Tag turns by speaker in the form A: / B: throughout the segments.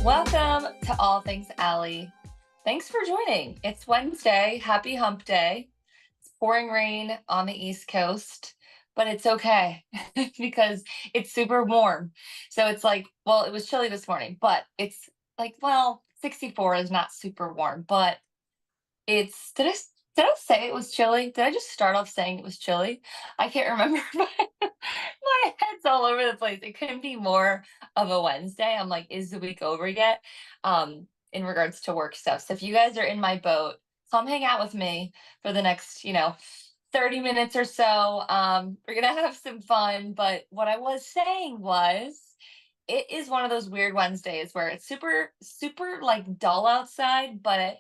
A: Welcome to All Things Alley. Thanks for joining. It's Wednesday. Happy hump day. It's pouring rain on the East Coast, but it's okay because it's super warm. So it's like, well, it was chilly this morning, but it's like, well, 64 is not super warm, but it's did I say it was chilly? Did I just start off saying it was chilly? I can't remember. My head's all over the place. It couldn't be more of a Wednesday. I'm like, is the week over yet? In regards to work stuff. So if you guys are in my boat, come hang out with me for the next, 30 minutes or so. We're gonna have some fun. But what I was saying was it is one of those weird Wednesdays where it's super, super like dull outside, but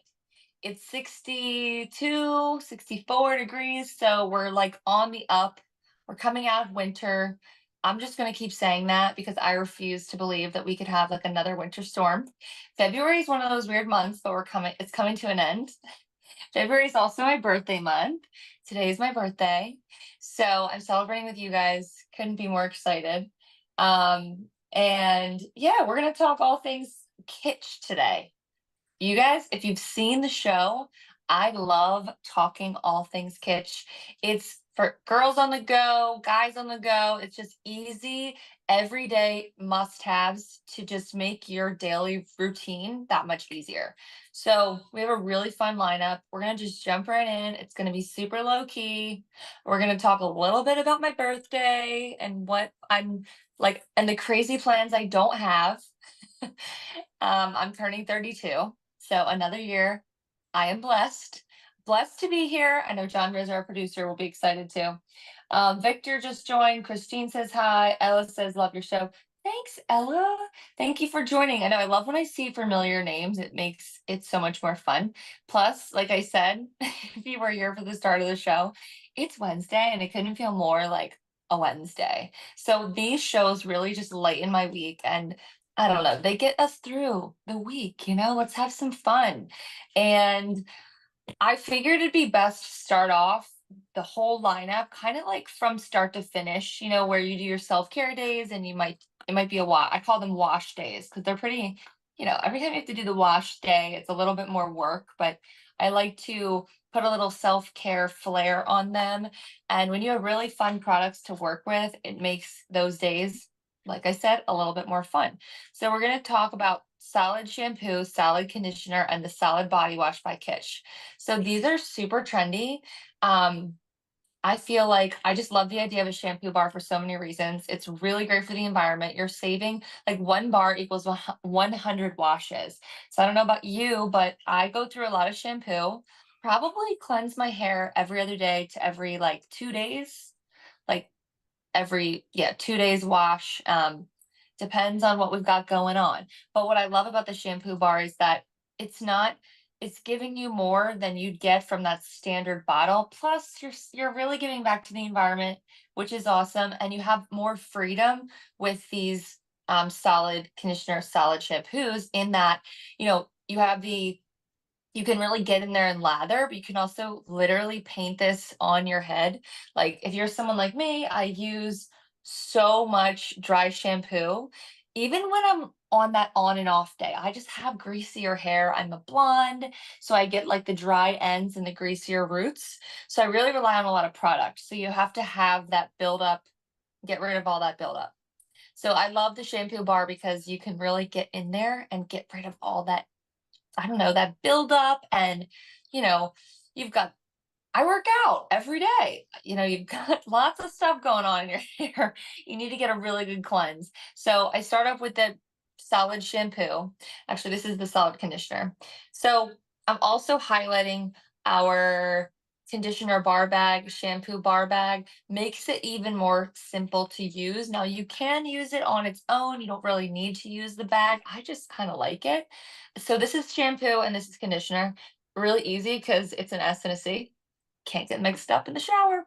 A: it's 62, 64 degrees. So we're like on the up. We're coming out of winter. I'm just going to keep saying that because I refuse to believe that we could have like another winter storm. February is one of those weird months, but it's coming to an end. February is also my birthday month. Today is my birthday. So I'm celebrating with you guys. Couldn't be more excited. And yeah, we're going to talk all things kitsch today. You guys, if you've seen the show, I love talking all things kitsch. It's for girls on the go, guys on the go. It's just easy, everyday must-haves to just make your daily routine that much easier. So we have a really fun lineup. We're going to just jump right in. It's going to be super low key. We're going to talk a little bit about my birthday and what I'm like, and the crazy plans I don't have. I'm turning 32. So another year. I am blessed. Blessed to be here. I know John Rizzo, our producer, will be excited too. Victor just joined. Christine says hi. Ella says, love your show. Thanks, Ella. Thank you for joining. I know I love when I see familiar names. It makes it so much more fun. Plus, like I said, if you were here for the start of the show, it's Wednesday and it couldn't feel more like a Wednesday. So these shows really just lighten my week and I don't know, they get us through the week, let's have some fun. And I figured it'd be best to start off the whole lineup kind of like from start to finish, where you do your self-care days and it might be I call them wash days because they're pretty, every time you have to do the wash day, it's a little bit more work, but I like to put a little self-care flair on them. And when you have really fun products to work with, it makes those days, like I said, a little bit more fun. So we're going to talk about solid shampoo, solid conditioner, and the solid body wash by Kish. So these are super trendy. I feel like I just love the idea of a shampoo bar for so many reasons. It's really great for the environment. You're saving like one bar equals 100 washes. So I don't know about you, but I go through a lot of shampoo, probably cleanse my hair every other day to every like 2 days, like every 2 days wash. Depends on what we've got going on. But what I love about the shampoo bar is that it's giving you more than you'd get from that standard bottle. Plus you're really giving back to the environment, which is awesome. And you have more freedom with these solid conditioner, solid shampoos in that, you have you can really get in there and lather, but you can also literally paint this on your head. Like if you're someone like me, I use so much dry shampoo. Even when I'm on that on and off day, I just have greasier hair. I'm a blonde, so I get like the dry ends and the greasier roots. So I really rely on a lot of product. So you have to have that buildup, get rid of all that buildup. So I love the shampoo bar because you can really get in there and get rid of all that, I don't know, that buildup. And, you know, you've got, I work out every day. You've got lots of stuff going on in your hair. You need to get a really good cleanse. So I start off with the solid shampoo. Actually, this is the solid conditioner. So I'm also highlighting our conditioner bar bag, shampoo bar bag, makes it even more simple to use. Now you can use it on its own. You don't really need to use the bag. I just kind of like it. So this is shampoo and this is conditioner. Really easy because it's an S and a C. Can't get mixed up in the shower.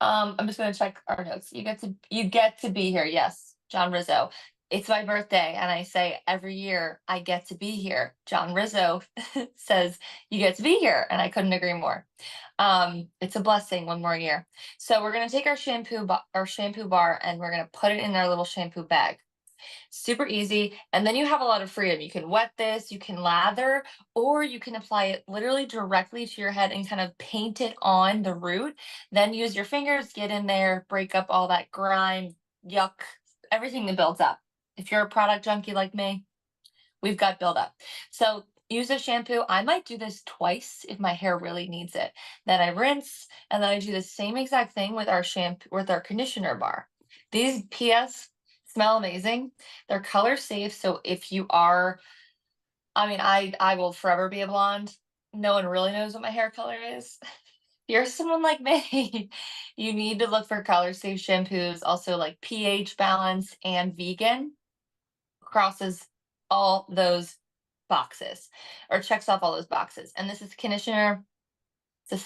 A: I'm just gonna check our notes. You get to be here. Yes, John Rizzo. It's my birthday, and I say every year I get to be here. John Rizzo says you get to be here, and I couldn't agree more. It's a blessing one more year. So we're gonna take our shampoo bar and we're gonna put it in our little shampoo bag. Super easy. And then you have a lot of freedom. You can wet this, you can lather, or you can apply it literally directly to your head and kind of paint it on the root. Then use your fingers, get in there, break up all that grime, yuck, everything that builds up. If you're a product junkie like me, we've got buildup. So use a shampoo. I might do this twice if my hair really needs it. Then I rinse, and then I do the same exact thing with our shampoo, with our conditioner bar. These PS smell amazing. They're color safe. So if you are, I mean, I will forever be a blonde. No one really knows what my hair color is. If you're someone like me, you need to look for color safe shampoos, also like pH balance and vegan crosses all those boxes or checks off all those boxes. And this is conditioner.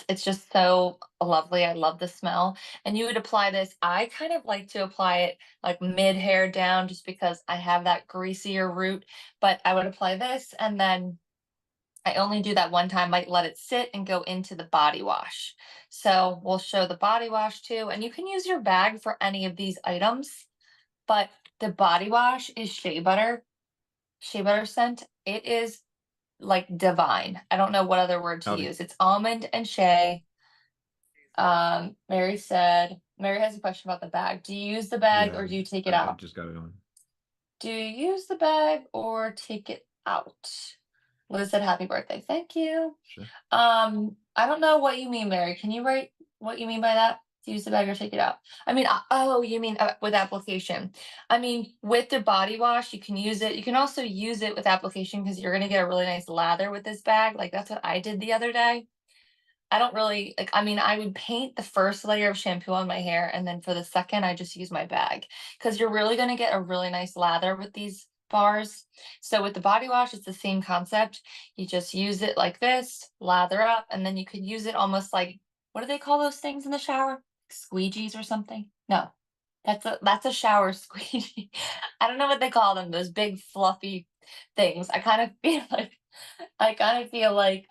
A: It's just so lovely. I love the smell. And you would apply this. I kind of like to apply it like mid hair down just because I have that greasier root. But I would apply this and then I only do that one time, might let it sit and go into the body wash. So we'll show the body wash too. And you can use your bag for any of these items. But the body wash is shea butter scent. It is like divine. I don't know what other word to
B: Howdy.
A: use. It's almond and shea. Mary has a question about the bag. Do you use the bag
B: Yeah,
A: or do you take it
B: I
A: out?
B: just got it on.
A: Do you use the bag or take it out? Liz said happy birthday. Thank you.
B: Sure.
A: I don't know what you mean, Mary. Can you write what you mean by that? To use the bag or take it out? I mean, oh, you mean with application. I mean, with the body wash, you can use it. You can also use it with application because you're gonna get a really nice lather with this bag. Like that's what I did the other day. I don't really like, I mean, I would paint the first layer of shampoo on my hair, and then for the second, I just use my bag because you're really going to get a really nice lather with these bars. So with the body wash, it's the same concept. You just use it like this, lather up, and then you could use it almost like, what do they call those things in the shower? Squeegees or something? No, that's a shower squeegee. I don't know what they call them, those big fluffy things. I kind of feel like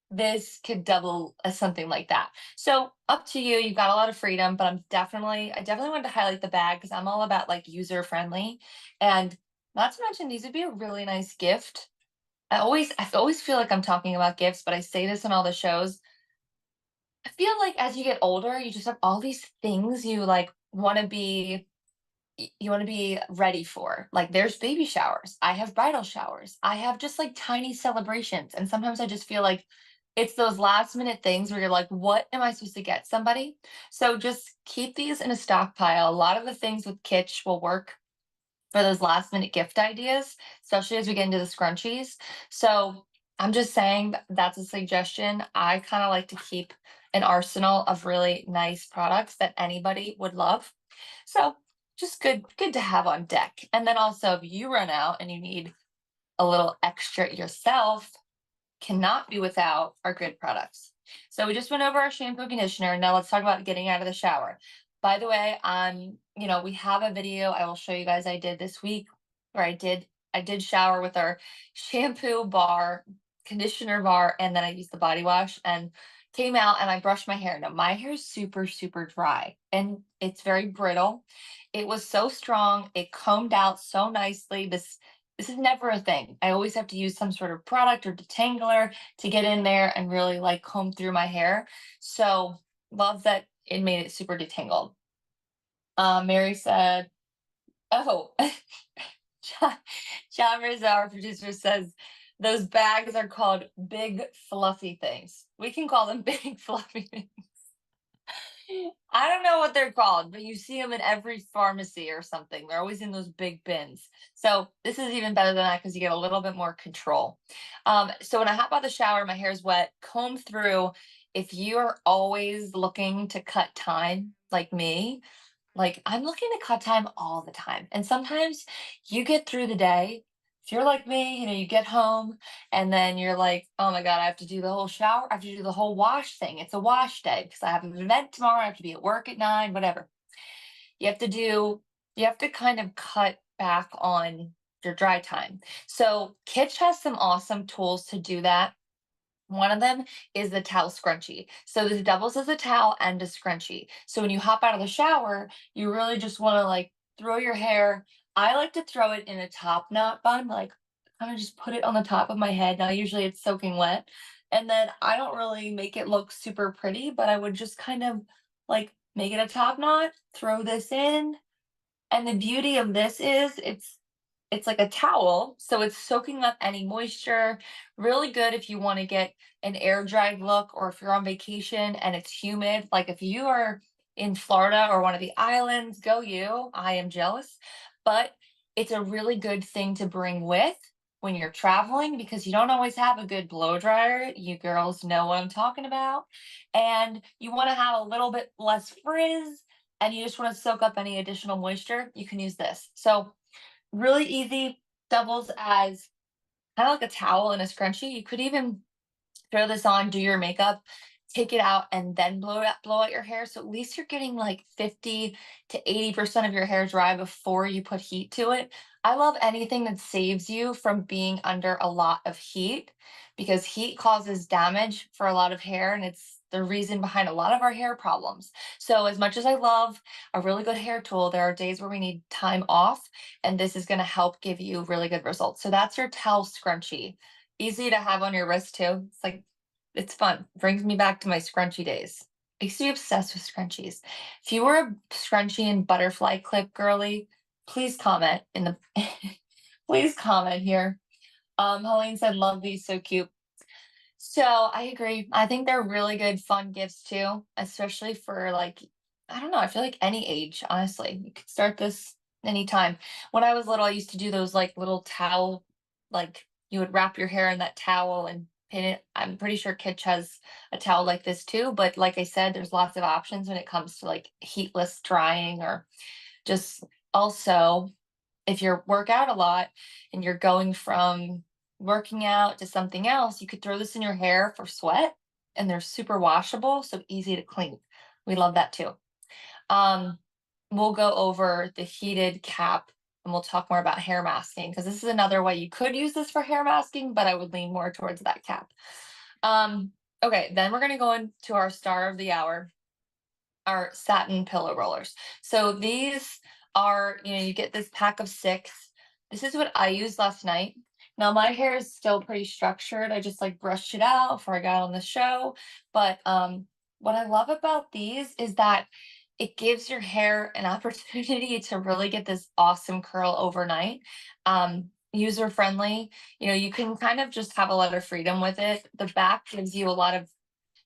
A: this could double as something like that. So up to you. You've got a lot of freedom, but I definitely wanted to highlight the bag because I'm all about like user friendly. And not to mention these would be a really nice gift. I always feel like I'm talking about gifts, but I say this in all the shows. I feel like as you get older, you just have all these things you like want to be ready for. Like there's baby showers. I have bridal showers. I have just like tiny celebrations. And sometimes I just feel like it's those last minute things where you're like, what am I supposed to get somebody? So just keep these in a stockpile. A lot of the things with Kitsch will work for those last minute gift ideas, especially as we get into the scrunchies. So I'm just saying that's a suggestion. I kind of like to keep an arsenal of really nice products that anybody would love. So just good to have on deck. And then also if you run out and you need a little extra yourself, cannot be without our grid products. So we just went over our shampoo and conditioner. Now let's talk about getting out of the shower. By the way, we have a video I will show you guys I did this week where I did shower with our shampoo bar, conditioner bar, and then I used the body wash and came out and I brushed my hair. Now my hair is super, super dry and it's very brittle. It was so strong, it combed out so nicely. This is never a thing. I always have to use some sort of product or detangler to get in there and really like comb through my hair. So love that it made it super detangled. Mary said, oh, John Rizzo, our producer, says those bags are called big fluffy things. We can call them big fluffy things. I don't know what they're called, but you see them in every pharmacy or something. They're always in those big bins. So this is even better than that because you get a little bit more control. So when I hop out the shower, my hair's wet, comb through. If you're always looking to cut time, like me, like I'm looking to cut time all the time. And sometimes you get through the day. If you're like me, you get home and then you're like, oh my God, I have to do the whole shower. I have to do the whole wash thing. It's a wash day because I have an event tomorrow. I have to be at work at 9, whatever. You have to do, you have to kind of cut back on your dry time. So Kitsch has some awesome tools to do that. One of them is the towel scrunchie. So this doubles as a towel and a scrunchie. So when you hop out of the shower, you really just want to like throw your hair I like to throw it in a top knot bun, like, kinda just put it on the top of my head. Now, usually it's soaking wet, and then I don't really make it look super pretty, but I would just kind of, like, make it a top knot, throw this in, and the beauty of this is it's like a towel, so it's soaking up any moisture. Really good if you want to get an air dried look or if you're on vacation and it's humid. Like if you are in Florida or one of the islands, go you. I am jealous. But it's a really good thing to bring with when you're traveling because you don't always have a good blow dryer. You girls know what I'm talking about. And you want to have a little bit less frizz and you just want to soak up any additional moisture, you can use this. So really easy, doubles as kind of like a towel and a scrunchie. You could even throw this on, do your makeup, take it out, and then blow out your hair. So at least you're getting like 50 to 80% of your hair dry before you put heat to it. I love anything that saves you from being under a lot of heat because heat causes damage for a lot of hair and it's the reason behind a lot of our hair problems. So as much as I love a really good hair tool, there are days where we need time off and this is going to help give you really good results. So that's your towel scrunchie. Easy to have on your wrist too. It's like it's fun. Brings me back to my scrunchie days. I used to be obsessed with scrunchies. If you were a scrunchie and butterfly clip girly, please comment in the please comment here. Helene said, love these, so cute. So I agree. I think they're really good, fun gifts too, especially for like, I don't know, I feel like any age, honestly. You could start this anytime. When I was little, I used to do those like little towel, like you would wrap your hair in that towel and pin it. I'm pretty sure Kitsch has a towel like this too, but like I said, there's lots of options when it comes to like heatless drying or just also if you work out a lot and you're going from working out to something else, you could throw this in your hair for sweat and they're super washable, so easy to clean. We love that too. Um, we'll go over the heated cap and we'll talk more about hair masking because this is another way you could use this for hair masking, but I would lean more towards that cap. Okay, then we're gonna go into our star of the hour, are satin pillow rollers. So these are, you get this pack of 6. This is what I used last night. Now my hair is still pretty structured. I just like brushed it out before I got on the show. But what I love about these is that it gives your hair an opportunity to really get this awesome curl overnight. User friendly. You can kind of just have a lot of freedom with it. The back gives you a lot of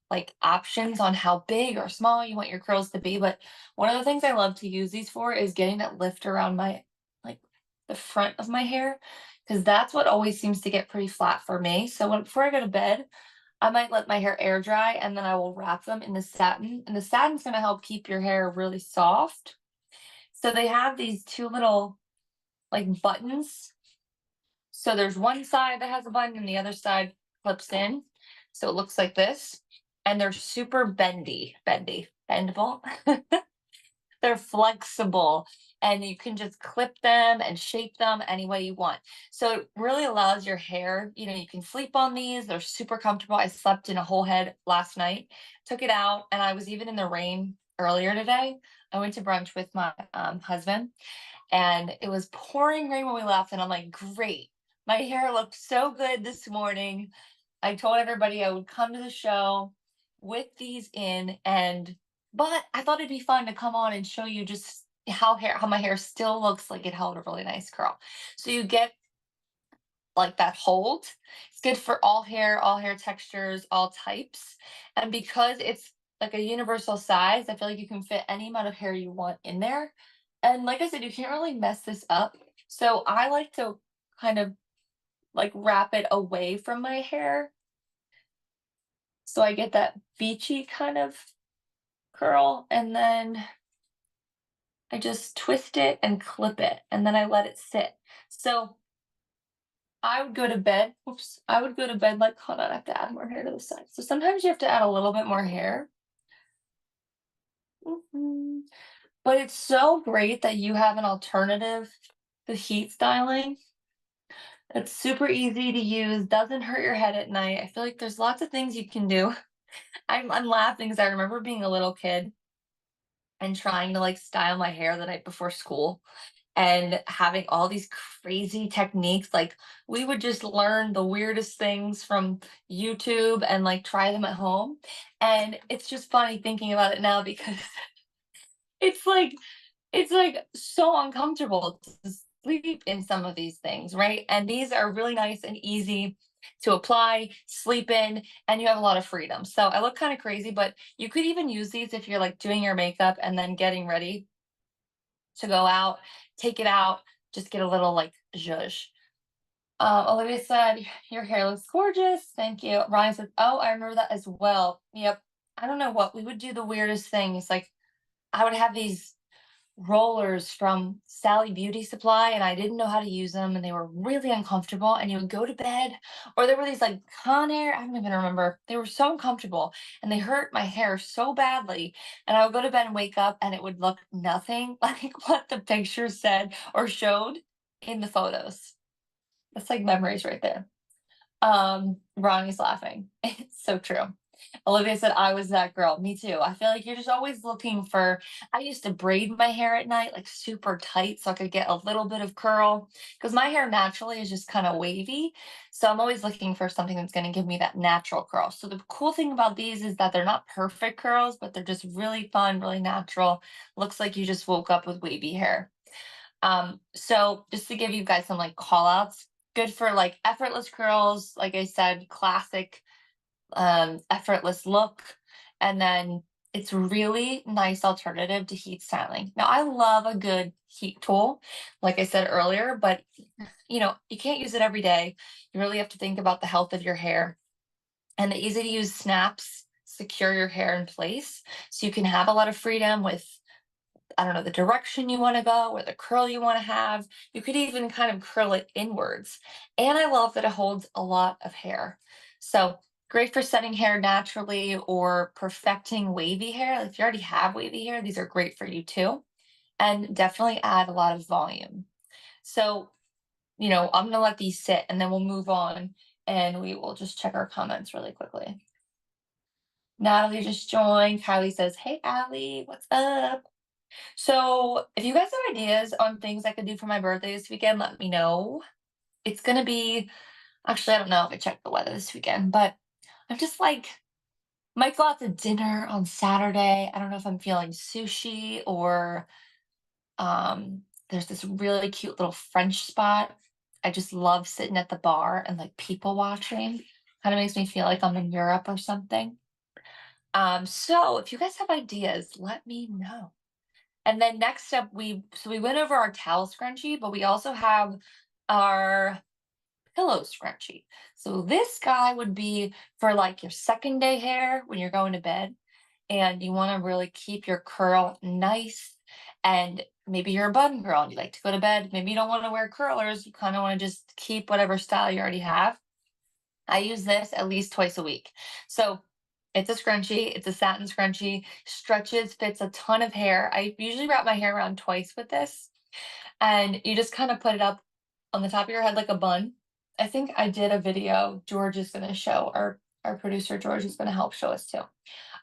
A: like options on how big or small you want your curls to be. But one of the things I love to use these for is getting that lift around my like the front of my hair because that's what always seems to get pretty flat for me. So before I go to bed, I might let my hair air dry and then I will wrap them in the satin. And the satin's going to help keep your hair really soft. So they have these two little like buttons. So there's one side that has a button and the other side clips in. So it looks like this. And they're super bendable. They're flexible and you can just clip them and shape them any way you want. So it really allows your hair, you can sleep on these. They're super comfortable. I slept in a whole head last night, took it out, and I was even in the rain earlier today. I went to brunch with my husband and it was pouring rain when we left. And I'm like, great. My hair looked so good this morning. I told everybody I would come to the show with these in but I thought it'd be fun to come on and show you just how my hair still looks like it held a really nice curl. So you get like that hold. It's good for all hair textures, all types. And because it's like a universal size, I feel like you can fit any amount of hair you want in there. And like I said, you can't really mess this up. So I like to kind of like wrap it away from my hair. So I get that beachy kind of curl and then I just twist it and clip it and then I let it sit. So I would go to bed. Oops. I would go to bed like, hold on, I have to add more hair to the side. So sometimes you have to add a little bit more hair. But it's so great that you have an alternative to heat styling. It's super easy to use, doesn't hurt your head at night. I feel like there's lots of things you can do. I'm laughing because I remember being a little kid and trying to like style my hair the night before school. and having all these crazy techniques. Like we would just learn the weirdest things from YouTube and like try them at home. And it's just funny thinking about it now because it's like it's like so uncomfortable to sleep in some of these things, right? And these are really nice and easy to apply, sleep in, and you have a lot of freedom. So I look kind of crazy, but you could even use these if you're like doing your makeup and then getting ready to go out, take it out, just get a little like zhuzh. Olivia said, your hair looks gorgeous. Thank you. Ryan said, oh, I remember that as well. Yep. I don't know what we would do the weirdest things. Like I would have these rollers from Sally Beauty Supply and I didn't know how to use them and they were really uncomfortable and you would go to bed or there were these like Conair, I don't even remember. They were so uncomfortable and they hurt my hair so badly and I would go to bed and wake up and it would look nothing like what the picture said or showed in the photos. That's like memories right there. Ronnie's laughing. It's so true. Olivia said, I was that girl. Me too. I feel like you're just always looking for. I used to braid my hair at night, like super tight, so I could get a little bit of curl because my hair naturally is just kind of wavy. So I'm always looking for something that's going to give me that natural curl. So the cool thing about these is that they're not perfect curls, but they're just really fun, really natural. Looks like you just woke up with wavy hair. So just to give you guys some like call outs, good for like effortless curls, like I said, classic effortless look. And then it's really nice alternative to heat styling. Now I love a good heat tool, like I said earlier, but you can't use it every day. You really have to think about the health of your hair. And the easy to use snaps secure your hair in place so you can have a lot of freedom with, I don't know, the direction you want to go or the curl you want to have. You could even kind of curl it inwards. And I love that it holds a lot of hair. So great for setting hair naturally or perfecting wavy hair. If you already have wavy hair, these are great for you too. And definitely add a lot of volume. So, I'm going to let these sit and then we'll move on and we will just check our comments really quickly. Natalie just joined. Kylie says, hey, Allie, what's up? So, if you guys have ideas on things I could do for my birthday this weekend, let me know. It's gonna be actually, I don't know if I checked the weather this weekend, but I'm just like, might go out to dinner on Saturday. I don't know if I'm feeling sushi or there's this really cute little French spot. I just love sitting at the bar and like people watching. Kind of makes me feel like I'm in Europe or something. So if you guys have ideas, let me know. And then next up, we went over our towel scrunchie, but we also have our pillow scrunchie. So this guy would be for like your second day hair when you're going to bed and you want to really keep your curl nice. And maybe you're a bun girl and you like to go to bed. Maybe you don't want to wear curlers. You kind of want to just keep whatever style you already have. I use this at least twice a week. So it's a scrunchie, it's a satin scrunchie, stretches, fits a ton of hair. I usually wrap my hair around twice with this. And you just kind of put it up on the top of your head like a bun. I think I did a video. George is going to show, our producer George is going to help show us too.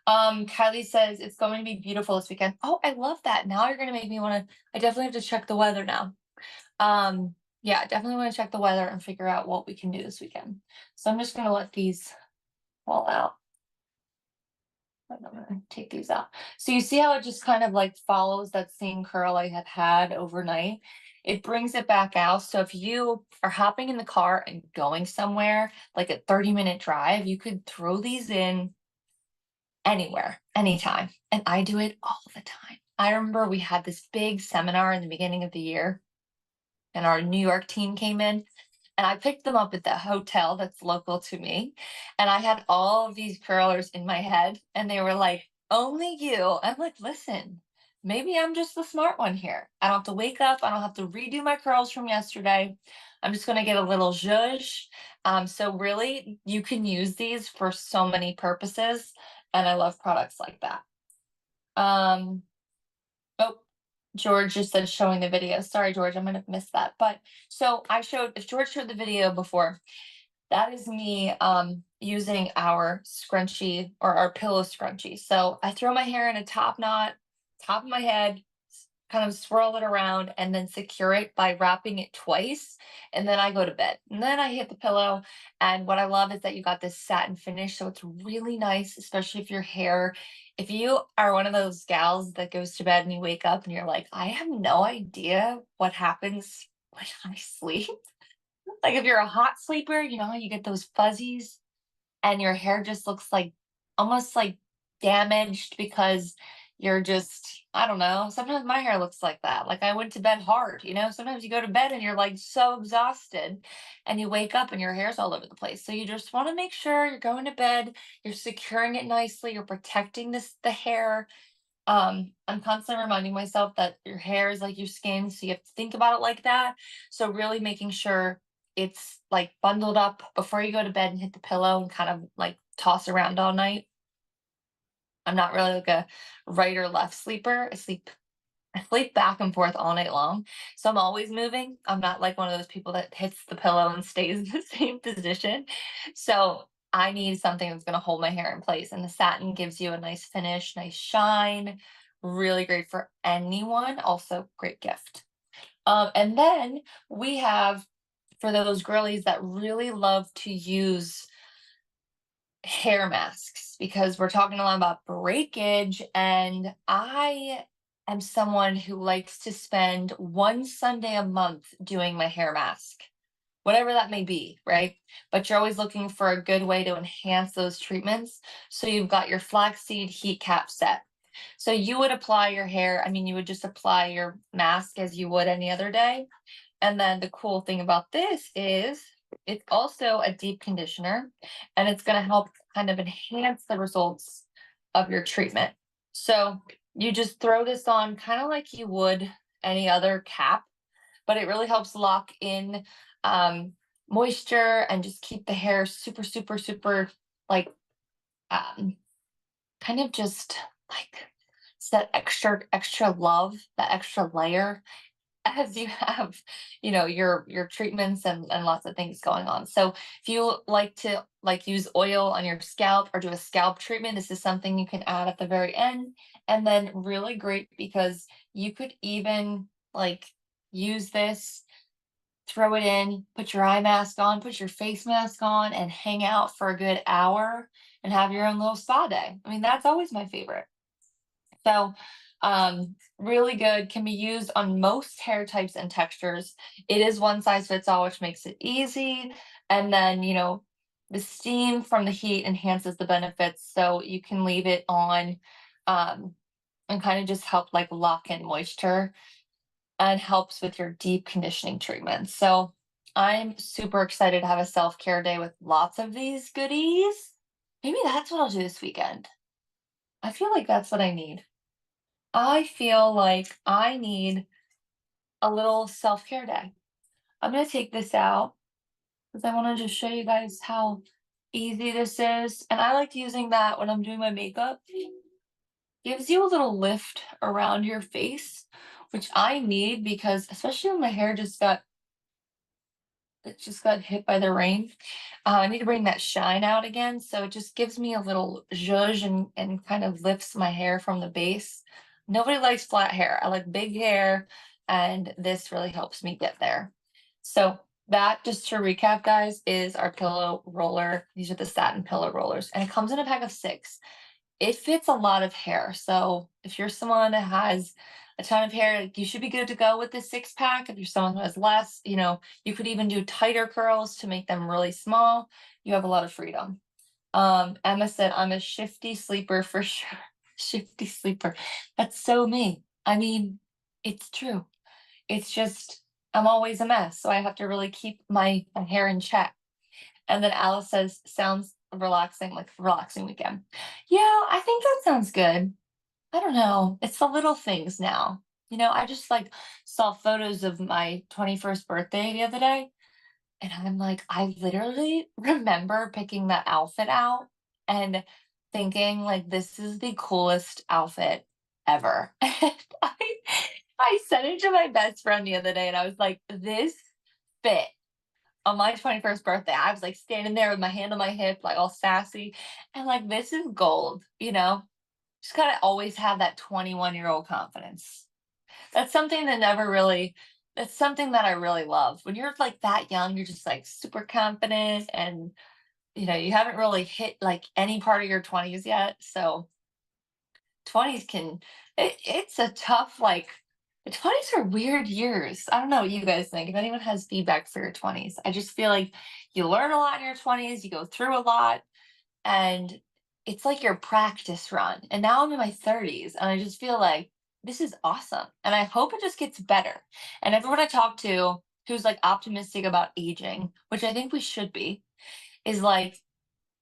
A: Kylie says it's going to be beautiful this weekend. Oh, I love that. Now you're going to make me want to. I definitely have to check the weather now. Yeah, definitely want to check the weather and figure out what we can do this weekend. So I'm just going to let these fall out. I'm gonna take these out. So you see how it just kind of like follows that same curl I had had overnight? It brings it back out. So if you are hopping in the car and going somewhere, like a 30-minute drive, you could throw these in anywhere, anytime. And I do it all the time. I remember we had this big seminar in the beginning of the year, and our New York team came in, and I picked them up at the hotel that's local to me. And I had all of these curlers in my head, and they were like, only you. I'm like, listen, maybe I'm just the smart one here. I don't have to wake up. I don't have to redo my curls from yesterday. I'm just going to get a little zhuzh. So, really, you can use these for so many purposes. And I love products like that. Um, oh, George just said showing the video. Sorry, George, I'm gonna miss that. But so I showed, if George showed the video before, that is me using our scrunchie or our pillow scrunchie. So I throw my hair in a top knot, top of my head, kind of swirl it around and then secure it by wrapping it twice. And then I go to bed. And then I hit the pillow. And what I love is that you got this satin finish. So it's really nice, especially if your hair, if you are one of those gals that goes to bed and you wake up and you're like, I have no idea what happens when I sleep. Like if you're a hot sleeper, you know how you get those fuzzies and your hair just looks like almost like damaged because you're just, I don't know. Sometimes my hair looks like that. Like I went to bed hard, you know. Sometimes you go to bed and you're like so exhausted and you wake up and your hair's all over the place. So you just want to make sure you're going to bed, you're securing it nicely, you're protecting the hair. I'm constantly reminding myself that your hair is like your skin, so you have to think about it like that. So really making sure it's like bundled up before you go to bed and hit the pillow and kind of like toss around all night. I'm not really like a right or left sleeper. I sleep back and forth all night long. So I'm always moving. I'm not like one of those people that hits the pillow and stays in the same position. So I need something that's going to hold my hair in place. And the satin gives you a nice finish, nice shine. Really great for anyone. Also, great gift. And then we have for those girlies that really love to use hair masks because we're talking a lot about breakage, and I am someone who likes to spend one Sunday a month doing my hair mask, whatever that may be, right? But you're always looking for a good way to enhance those treatments. So you've got your flaxseed heat cap set. So you would apply your hair, I mean, you would just apply your mask as you would any other day. And then the cool thing about this is it's also a deep conditioner and it's going to help kind of enhance the results of your treatment. So you just throw this on kind of like you would any other cap, but it really helps lock in um, moisture and just keep the hair super, super, super like um, kind of just like it's that extra love, that extra layer as you have, you know, your treatments and lots of things going on. So if you like to like use oil on your scalp or do a scalp treatment, this is something you can add at the very end. And then really great because you could even like use this, throw it in, put your eye mask on, put your face mask on, and hang out for a good hour and have your own little spa day. I mean, that's always my favorite. So, really good, can be used on most hair types and textures. It is one size fits all, which makes it easy. And then, you know, the steam from the heat enhances the benefits. So you can leave it on um, and kind of just help like lock in moisture and helps with your deep conditioning treatments. So I'm super excited to have a self-care day with lots of these goodies. Maybe that's what I'll do this weekend. I feel like that's what I need. I feel like I need a little self-care day. I'm gonna take this out because I want to just show you guys how easy this is. And I like using that when I'm doing my makeup. Gives you a little lift around your face, which I need because especially when my hair just got hit by the rain. I need to bring that shine out again. So it just gives me a little zhuzh and kind of lifts my hair from the base. Nobody likes flat hair. I like big hair, and this really helps me get there. So that, just to recap, guys, is our pillow roller. These are the satin pillow rollers, and it comes in a pack of 6. It fits a lot of hair. So if you're someone that has a ton of hair, like, you should be good to go with this 6 pack. If you're someone who has less, you know, you could even do tighter curls to make them really small. You have a lot of freedom. Emma said, I'm a shifty sleeper for sure. Shifty sleeper. That's so me. I mean, it's true. It's just, I'm always a mess. So I have to really keep my hair in check. And then Alice says, sounds relaxing, like relaxing weekend. Yeah, I think that sounds good. I don't know. It's the little things now. You know, I just like saw photos of my 21st birthday the other day. And I'm like, I literally remember picking that outfit out and thinking, like, this is the coolest outfit ever. And I sent it to my best friend the other day and I was like, this fit on my 21st birthday. I was like standing there with my hand on my hip, like all sassy. And like, this is gold, you know? Just gotta always have that 21-year-old confidence. That's something that never really that's something that I really love. When you're like that young, you're just like super confident and you haven't really hit like any part of your 20s yet. So 20s it's a tough like the 20s are weird years. I don't know what you guys think. If anyone has feedback for your 20s, I just feel like you learn a lot in your 20s, you go through a lot, and it's like your practice run. And now I'm in my 30s, and I just feel like this is awesome. And I hope it just gets better. And everyone I talk to who's like optimistic about aging, which I think we should be, is like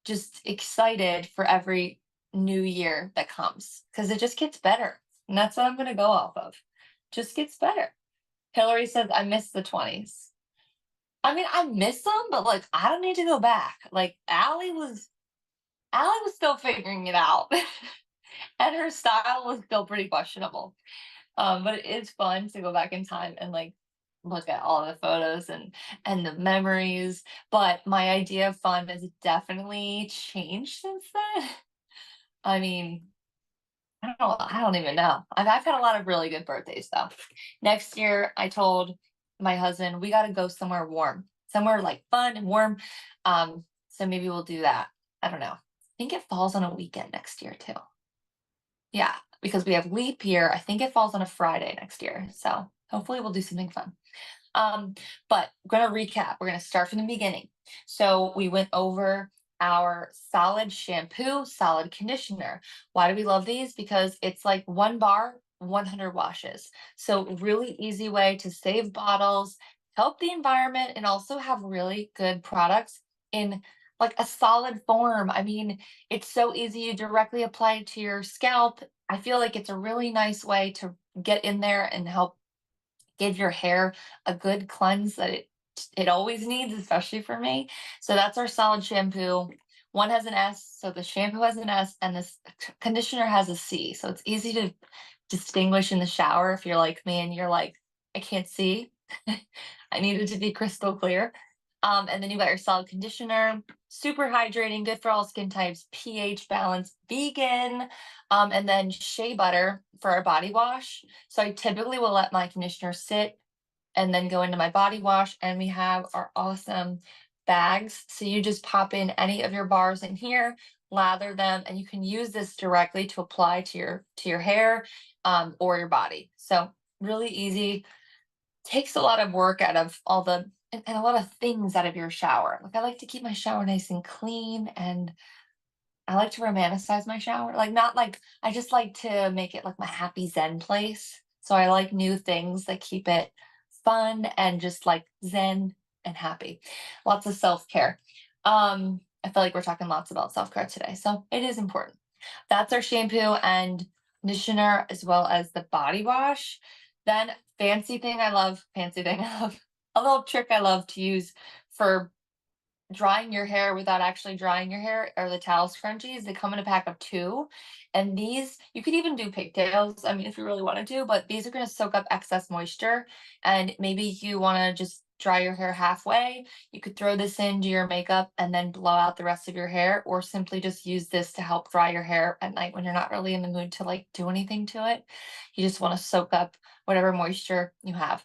A: just excited for every new year that comes because it just gets better. And that's what I'm going to go off of. Just gets better. Hillary says, I miss the 20s. I mean, I miss them, but like, I don't need to go back. Like, Allie was still figuring it out, and her style was still pretty questionable. But it is fun to go back in time and like look at all the photos and the memories. But my idea of fun has definitely changed since then. I mean, I don't know. I don't even know. I've had a lot of really good birthdays though. Next year, I told my husband we got to go somewhere warm, somewhere like fun and warm. So maybe we'll do that. I don't know. I think it falls on a weekend next year too. Yeah, because we have leap year. I think it falls on a Friday next year. So hopefully we'll do something fun. Um, but we're going to recap. We're going to start from the beginning. So we went over our solid shampoo, solid conditioner. Why do we love these? Because it's like one bar, 100 washes. So really easy way to save bottles, help the environment, and also have really good products in like a solid form. I mean, it's so easy to directly apply it to your scalp. I feel like it's a really nice way to get in there and help give your hair a good cleanse that it always needs, especially for me. So that's our solid shampoo. One has an S, so the shampoo has an S, and this conditioner has a C. So it's easy to distinguish in the shower if you're like me and you're like, I can't see. I need it to be crystal clear. And then you got your solid conditioner, super hydrating, good for all skin types, pH balance, vegan, and then shea butter for our body wash. So I typically will let my conditioner sit and then go into my body wash, and we have our awesome bags. So you just pop in any of your bars in here, lather them, and you can use this directly to apply to your hair or your body. So really easy. Takes a lot of work out of all the and a lot of things out of your shower. Like I like to keep my shower nice and clean, and I like to romanticize my shower. Like not like I just like to make it like my happy zen place. So I like new things that keep it fun and just like zen and happy. Lots of self-care. I feel like we're talking lots about self-care today. So it is important. That's our shampoo and conditioner as well as the body wash. Then fancy thing I love, a little trick I love to use for drying your hair without actually drying your hair or the towel scrunchies. They come in a pack of two. And these, you could even do pigtails, I mean, if you really wanted to, but these are going to soak up excess moisture. And maybe you want to just dry your hair halfway. You could throw this into your makeup and then blow out the rest of your hair, or simply just use this to help dry your hair at night when you're not really in the mood to like do anything to it. You just want to soak up whatever moisture you have.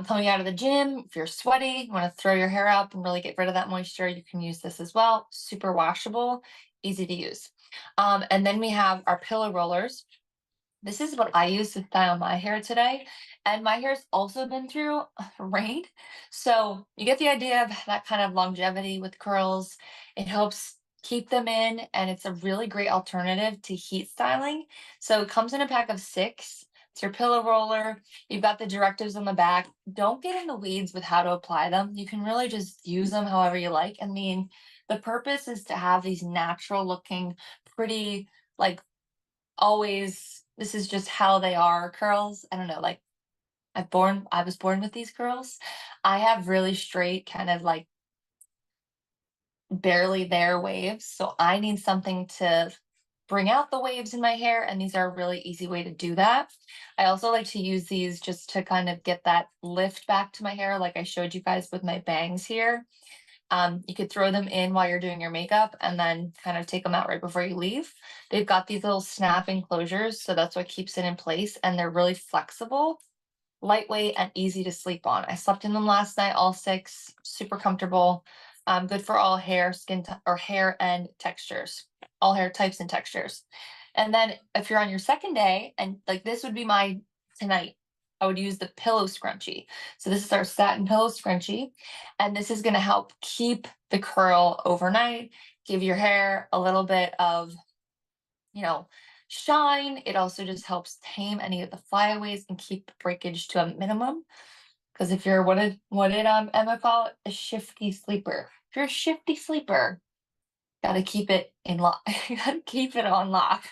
A: Coming out of the gym, if you're sweaty, you want to throw your hair up and really get rid of that moisture, you can use this as well. Super washable, easy to use. And then we have our pillow rollers. This is what I use to style my hair today. And my hair's also been through rain. So you get the idea of that kind of longevity with curls. It helps keep them in, and it's a really great alternative to heat styling. So it comes in a pack of 6. It's your pillow roller. You've got the directives on the back. Don't get in the weeds with how to apply them. You can really just use them however you like. I mean, the purpose is to have these natural looking, pretty, like always this is just how they are curls. I don't know, like I was born with these curls. I have really straight, kind of like barely there waves. So I need something to bring out the waves in my hair, and these are a really easy way to do that. I also like to use these just to kind of get that lift back to my hair, like I showed you guys with my bangs here. You could throw them in while you're doing your makeup and then kind of take them out right before you leave. They've got these little snap enclosures, so that's what keeps it in place, and they're really flexible, lightweight, and easy to sleep on. I slept in them last night, all six, super comfortable. Good for all hair, or hair and textures, all hair types and textures. And then if you're on your second day, and like this would be my tonight, I would use the pillow scrunchie. So this is our satin pillow scrunchie, and this is going to help keep the curl overnight, give your hair a little bit of, you know, shine. It also just helps tame any of the flyaways and keep breakage to a minimum. Because if you're what did Emma call it? A shifty sleeper. If you're a shifty sleeper, gotta keep it in lock. Gotta keep it on lock.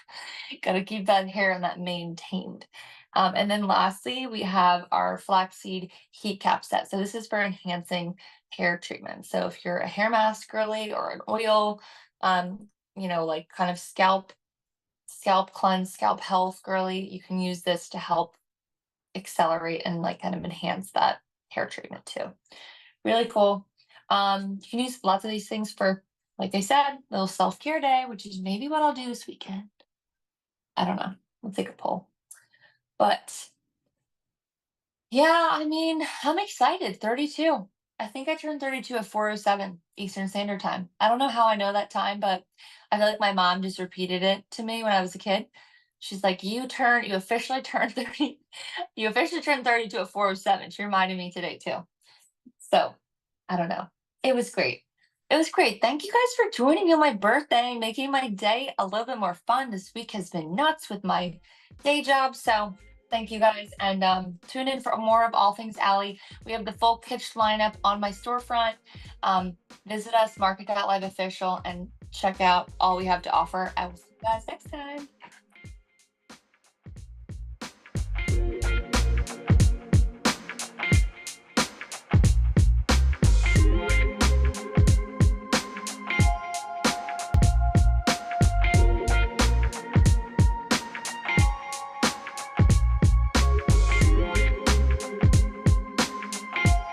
A: Gotta keep that hair and that mane tamed. And then lastly, we have our flaxseed heat cap set. So this is for enhancing hair treatment. So if you're a hair mask girly or an oil, like kind of scalp cleanse, scalp health girly, you can use this to help accelerate and like kind of enhance that hair treatment too. Really cool. You can use lots of these things for, like I said, little self-care day, which is maybe what I'll do this weekend. I don't know. We'll take a poll. But yeah, I mean, I'm excited. 32. I think I turned 32 at 4:07 Eastern Standard Time. I don't know how I know that time, but I feel like my mom just repeated it to me when I was a kid. She's like, you officially turned 30, you officially turned 32 at 4:07. She reminded me today too. So I don't know. It was great. It was great. Thank you guys for joining me on my birthday, making my day a little bit more fun. This week has been nuts with my day job. So thank you guys. And tune in for more of All Things Alley. We have the full pitch lineup on my storefront. Visit us, Market.live official, and check out all we have to offer. I will see you guys next time.